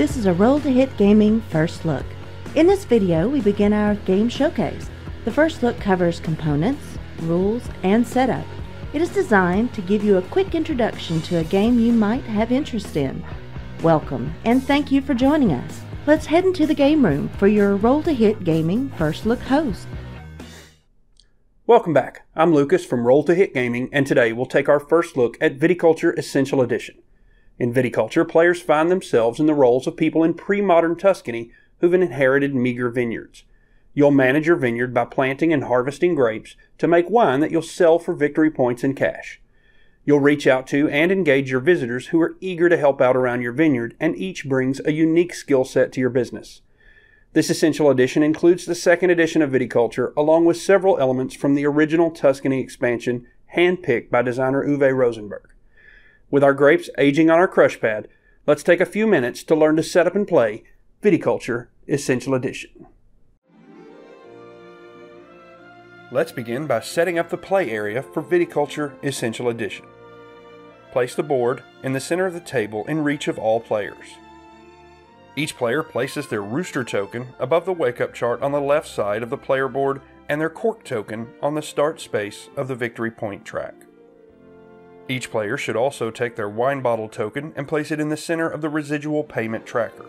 This is a Roll to Hit Gaming First Look. In this video, we begin our game showcase. The first look covers components, rules, and setup. It is designed to give you a quick introduction to a game you might have interest in. Welcome, and thank you for joining us. Let's head into the game room for your Roll to Hit Gaming First Look host. Welcome back. I'm Lucas from Roll to Hit Gaming, and today we'll take our first look at Viticulture Essential Edition. In Viticulture, players find themselves in the roles of people in pre-modern Tuscany who've inherited meager vineyards. You'll manage your vineyard by planting and harvesting grapes to make wine that you'll sell for victory points and cash. You'll reach out to and engage your visitors who are eager to help out around your vineyard, and each brings a unique skill set to your business. This Essential Edition includes the second edition of Viticulture, along with several elements from the original Tuscany expansion, handpicked by designer Uwe Rosenberg. With our grapes aging on our crush pad, let's take a few minutes to learn to set up and play Viticulture Essential Edition. Let's begin by setting up the play area for Viticulture Essential Edition. Place the board in the center of the table in reach of all players. Each player places their rooster token above the wake-up chart on the left side of the player board and their cork token on the start space of the victory point track. Each player should also take their wine bottle token and place it in the center of the residual payment tracker.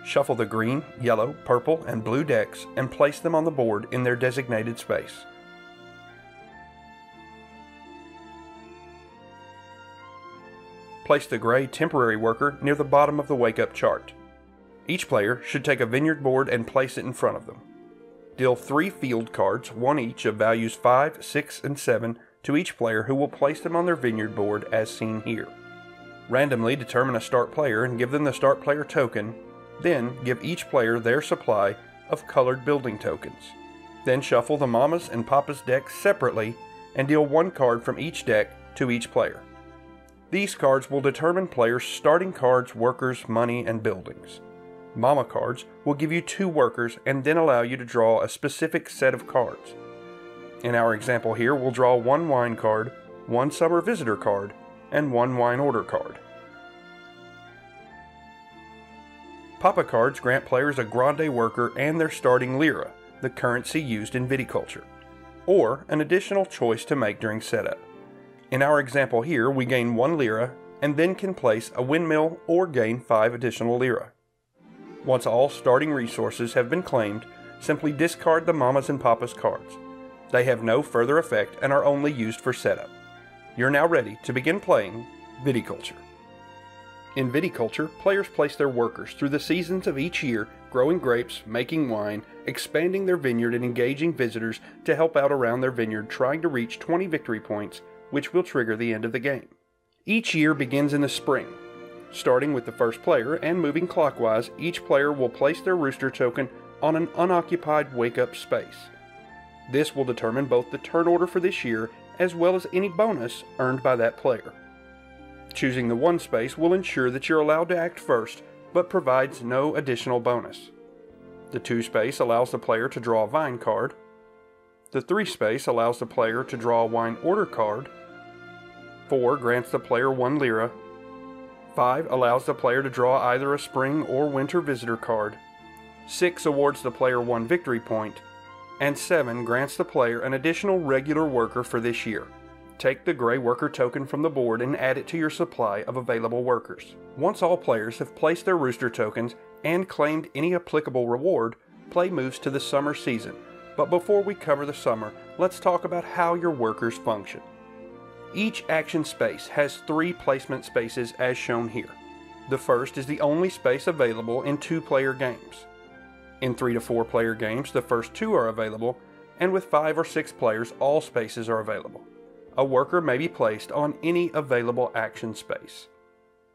Shuffle the green, yellow, purple, and blue decks and place them on the board in their designated space. Place the gray temporary worker near the bottom of the wake-up chart. Each player should take a vineyard board and place it in front of them. Deal 3 field cards, one each of values 5, 6, and 7, to each player who will place them on their vineyard board as seen here. Randomly determine a start player and give them the start player token, then give each player their supply of colored building tokens. Then shuffle the Mama's and Papa's decks separately and deal 1 card from each deck to each player. These cards will determine players' starting cards, workers, money, and buildings. Mama cards will give you 2 workers and then allow you to draw a specific set of cards. In our example here, we'll draw 1 wine card, 1 summer visitor card, and 1 wine order card. Papa cards grant players a grande worker and their starting lira, the currency used in viticulture, or an additional choice to make during setup. In our example here, we gain 1 lira and then can place a windmill or gain 5 additional lira. Once all starting resources have been claimed, simply discard the Mamas and Papas cards. They have no further effect and are only used for setup. You're now ready to begin playing Viticulture. In Viticulture, players place their workers through the seasons of each year, growing grapes, making wine, expanding their vineyard, and engaging visitors to help out around their vineyard, trying to reach 20 victory points, which will trigger the end of the game. Each year begins in the spring. Starting with the first player and moving clockwise, each player will place their rooster token on an unoccupied wake-up space. This will determine both the turn order for this year as well as any bonus earned by that player. Choosing the 1 space will ensure that you're allowed to act first, but provides no additional bonus. The 2 space allows the player to draw a vine card. The 3 space allows the player to draw a wine order card. 4 grants the player 1 lira. 5 allows the player to draw either a spring or winter visitor card. 6 awards the player 1 victory point. And 7 grants the player an additional regular worker for this year. Take the gray worker token from the board and add it to your supply of available workers. Once all players have placed their rooster tokens and claimed any applicable reward, play moves to the summer season. But before we cover the summer, let's talk about how your workers function. Each action space has 3 placement spaces as shown here. The first is the only space available in 2-player games. In 3 to 4 player games, the first 2 are available, and with 5 or 6 players, all spaces are available. A worker may be placed on any available action space.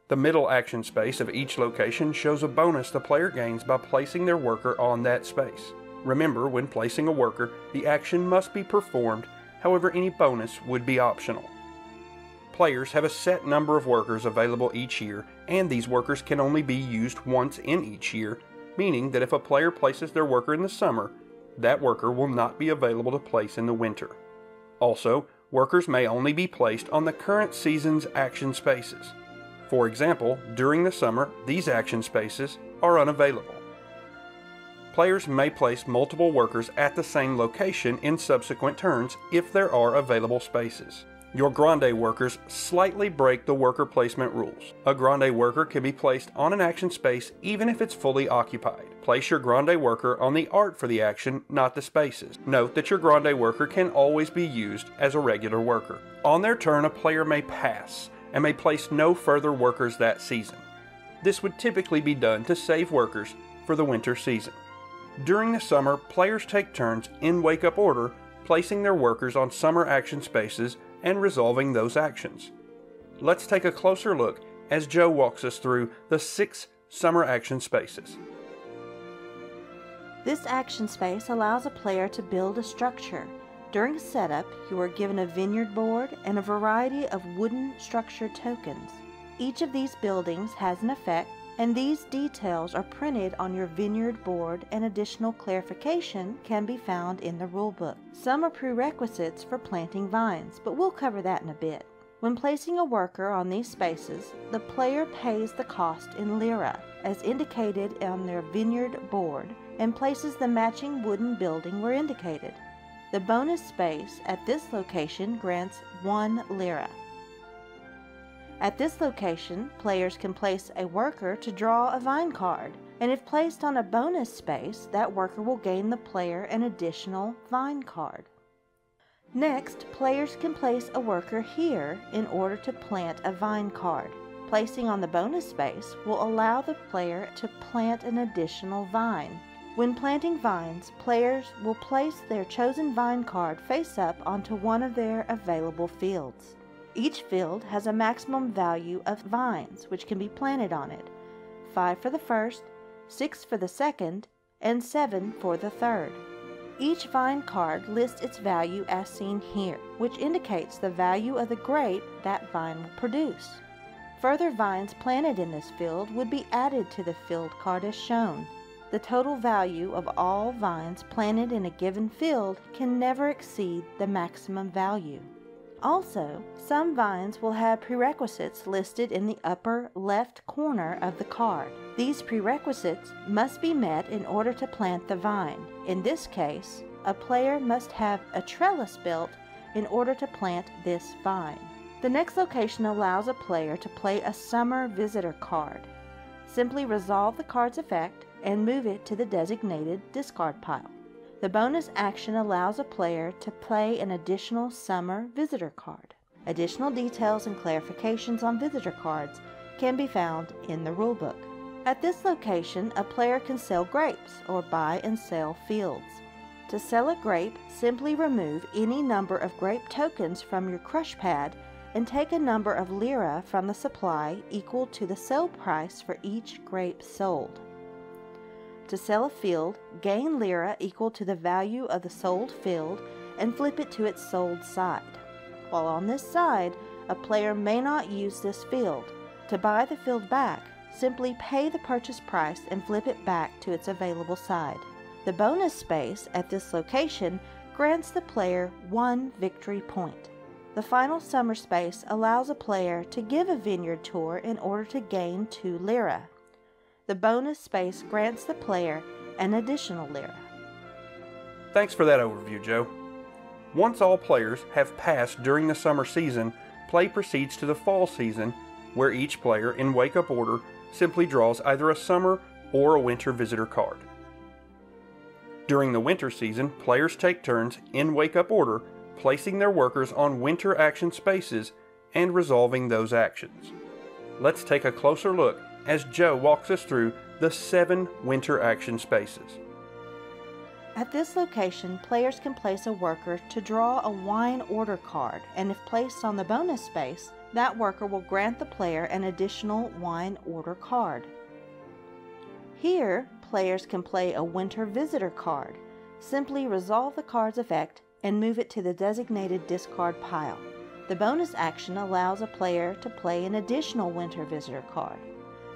The middle action space of each location shows a bonus the player gains by placing their worker on that space. Remember, when placing a worker, the action must be performed, however any bonus would be optional. Players have a set number of workers available each year, and these workers can only be used once in each year, meaning that if a player places their worker in the summer, that worker will not be available to place in the winter. Also, workers may only be placed on the current season's action spaces. For example, during the summer, these action spaces are unavailable. Players may place multiple workers at the same location in subsequent turns if there are available spaces. Your grande workers slightly break the worker placement rules. A grande worker can be placed on an action space even if it's fully occupied. Place your grande worker on the art for the action, not the spaces. Note that your grande worker can always be used as a regular worker. On their turn, a player may pass and may place no further workers that season. This would typically be done to save workers for the winter season. During the summer, players take turns in wake-up order, placing their workers on summer action spaces and resolving those actions. Let's take a closer look as Joe walks us through the 6 summer action spaces. This action space allows a player to build a structure. During setup, you are given a vineyard board and a variety of wooden structure tokens. Each of these buildings has an effect, and these details are printed on your vineyard board, and additional clarification can be found in the rulebook. Some are prerequisites for planting vines, but we'll cover that in a bit. When placing a worker on these spaces, the player pays the cost in lira, as indicated on their vineyard board, and places the matching wooden building where indicated. The bonus space at this location grants 1 lira. At this location, players can place a worker to draw a vine card, and if placed on a bonus space, that worker will gain the player an additional vine card. Next, players can place a worker here in order to plant a vine card. Placing on the bonus space will allow the player to plant an additional vine. When planting vines, players will place their chosen vine card face up onto one of their available fields. Each field has a maximum value of vines which can be planted on it: 5 for the first, 6 for the second, and 7 for the third. Each vine card lists its value as seen here, which indicates the value of the grape that vine will produce. Further vines planted in this field would be added to the field card as shown. The total value of all vines planted in a given field can never exceed the maximum value. Also, some vines will have prerequisites listed in the upper left corner of the card. These prerequisites must be met in order to plant the vine. In this case, a player must have a trellis built in order to plant this vine. The next location allows a player to play a summer visitor card. Simply resolve the card's effect and move it to the designated discard pile. The bonus action allows a player to play an additional summer visitor card. Additional details and clarifications on visitor cards can be found in the rulebook. At this location, a player can sell grapes or buy and sell fields. To sell a grape, simply remove any number of grape tokens from your crush pad and take a number of lira from the supply equal to the sale price for each grape sold. To sell a field, gain lira equal to the value of the sold field and flip it to its sold side. While on this side, a player may not use this field. To buy the field back, simply pay the purchase price and flip it back to its available side. The bonus space at this location grants the player 1 victory point. The final summer space allows a player to give a vineyard tour in order to gain 2 lira. The bonus space grants the player an additional lira. Thanks for that overview, Joe. Once all players have passed during the summer season, play proceeds to the fall season, where each player in wake-up order simply draws either a summer or a winter visitor card. During the winter season, players take turns in wake-up order, placing their workers on winter action spaces and resolving those actions. Let's take a closer look as Joe walks us through the 7 winter action spaces. At this location, players can place a worker to draw a wine order card, and if placed on the bonus space, that worker will grant the player an additional wine order card. Here, players can play a winter visitor card. Simply resolve the card's effect and move it to the designated discard pile. The bonus action allows a player to play an additional winter visitor card.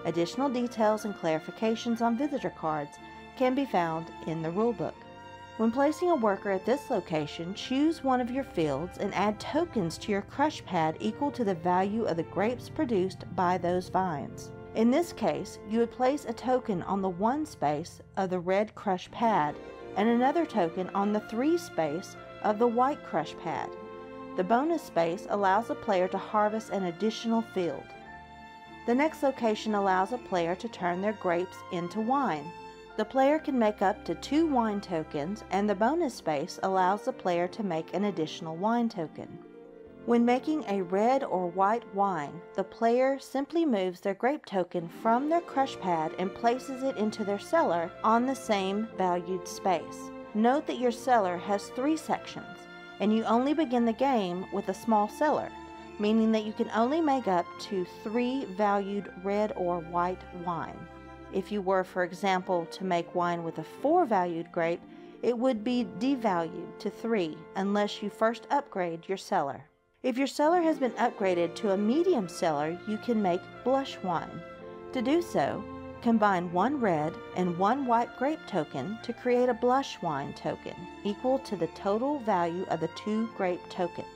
Additional details and clarifications on visitor cards can be found in the rulebook. When placing a worker at this location, choose one of your fields and add tokens to your crush pad equal to the value of the grapes produced by those vines. In this case, you would place a token on the 1 space of the red crush pad and another token on the 3 space of the white crush pad. The bonus space allows a player to harvest an additional field. The next location allows a player to turn their grapes into wine. The player can make up to 2 wine tokens, and the bonus space allows the player to make an additional wine token. When making a red or white wine, the player simply moves their grape token from their crush pad and places it into their cellar on the same valued space. Note that your cellar has 3 sections, and you only begin the game with a small cellar, meaning that you can only make up to 3 valued red or white wine. If you were, for example, to make wine with a 4 valued grape, it would be devalued to 3 unless you first upgrade your cellar. If your cellar has been upgraded to a medium cellar, you can make blush wine. To do so, combine 1 red and 1 white grape token to create a blush wine token equal to the total value of the 2 grape tokens.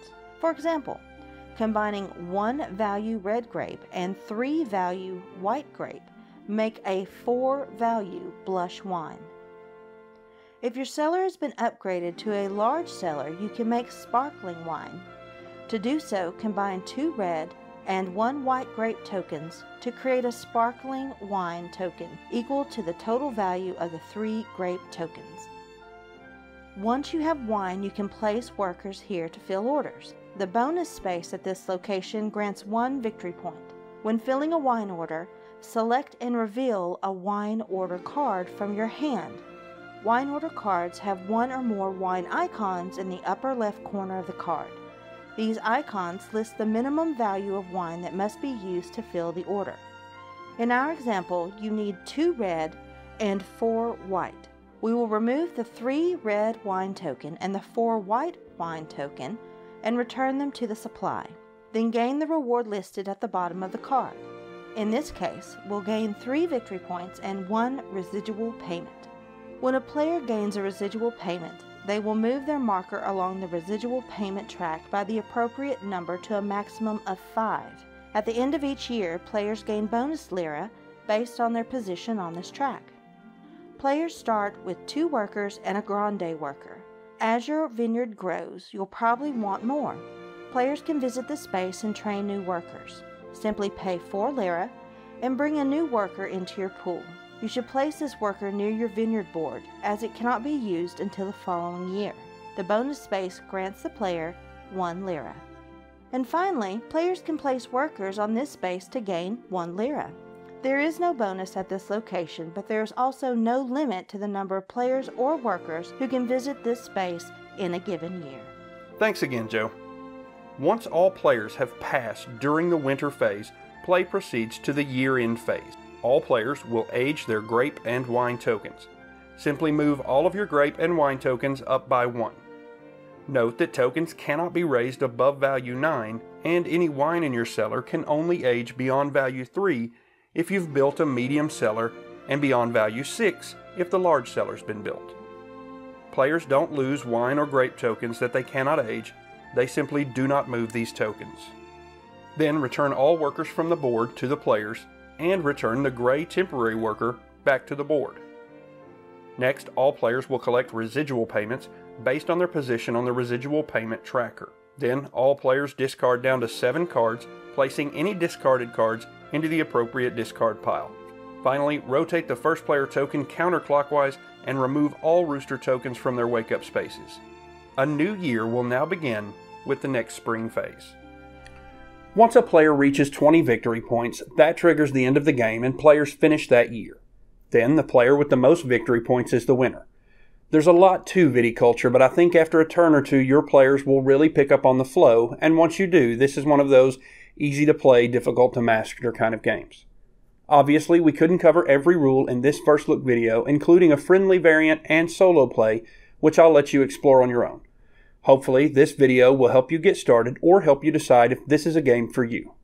For example, combining 1 value red grape and 3 value white grape make a 4 value blush wine. If your cellar has been upgraded to a large cellar, you can make sparkling wine. To do so, combine 2 red and 1 white grape tokens to create a sparkling wine token equal to the total value of the 3 grape tokens. Once you have wine, you can place workers here to fill orders. The bonus space at this location grants 1 victory point. When filling a wine order, select and reveal a wine order card from your hand. Wine order cards have 1 or more wine icons in the upper left corner of the card. These icons list the minimum value of wine that must be used to fill the order. In our example, you need 2 red and 4 white. We will remove the 3 red wine token and the 4 white wine token and return them to the supply. Then gain the reward listed at the bottom of the card. In this case, we'll gain 3 victory points and 1 residual payment. When a player gains a residual payment, they will move their marker along the residual payment track by the appropriate number to a maximum of 5. At the end of each year, players gain bonus lira based on their position on this track. Players start with 2 workers and a grande worker. As your vineyard grows, you'll probably want more. Players can visit the space and train new workers. Simply pay 4 lira and bring a new worker into your pool. You should place this worker near your vineyard board, as it cannot be used until the following year. The bonus space grants the player 1 lira. And finally, players can place workers on this space to gain 1 lira. There is no bonus at this location, but there is also no limit to the number of players or workers who can visit this space in a given year. Thanks again, Joe. Once all players have passed during the winter phase, play proceeds to the year-end phase. All players will age their grape and wine tokens. Simply move all of your grape and wine tokens up by 1. Note that tokens cannot be raised above value 9, and any wine in your cellar can only age beyond value 3 if you've built a medium cellar, and beyond value 6 if the large cellar's been built. Players don't lose wine or grape tokens that they cannot age. They simply do not move these tokens. Then return all workers from the board to the players and return the gray temporary worker back to the board. Next, all players will collect residual payments based on their position on the residual payment tracker. Then all players discard down to 7 cards, placing any discarded cards into the appropriate discard pile. Finally, rotate the first player token counterclockwise and remove all rooster tokens from their wake-up spaces. A new year will now begin with the next spring phase. Once a player reaches 20 victory points, that triggers the end of the game and players finish that year. Then the player with the most victory points is the winner. There's a lot to Viticulture, but I think after a turn or 2 your players will really pick up on the flow, and once you do, this is one of those easy to play, difficult to master kind of games. Obviously, we couldn't cover every rule in this first look video, including a friendly variant and solo play, which I'll let you explore on your own. Hopefully, this video will help you get started or help you decide if this is a game for you.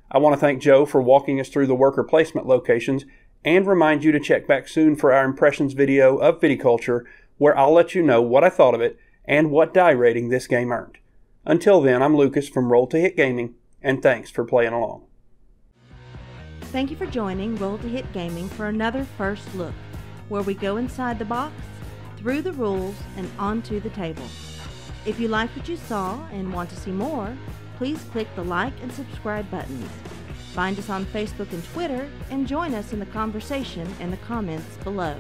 I want to thank Joe for walking us through the worker placement locations and remind you to check back soon for our impressions video of Viticulture, where I'll let you know what I thought of it and what die rating this game earned. Until then, I'm Lucas from Roll to Hit Gaming, and thanks for playing along. Thank you for joining Roll to Hit Gaming for another First Look, where we go inside the box, through the rules, and onto the table. If you like what you saw and want to see more, please click the like and subscribe buttons. Find us on Facebook and Twitter, and join us in the conversation in the comments below.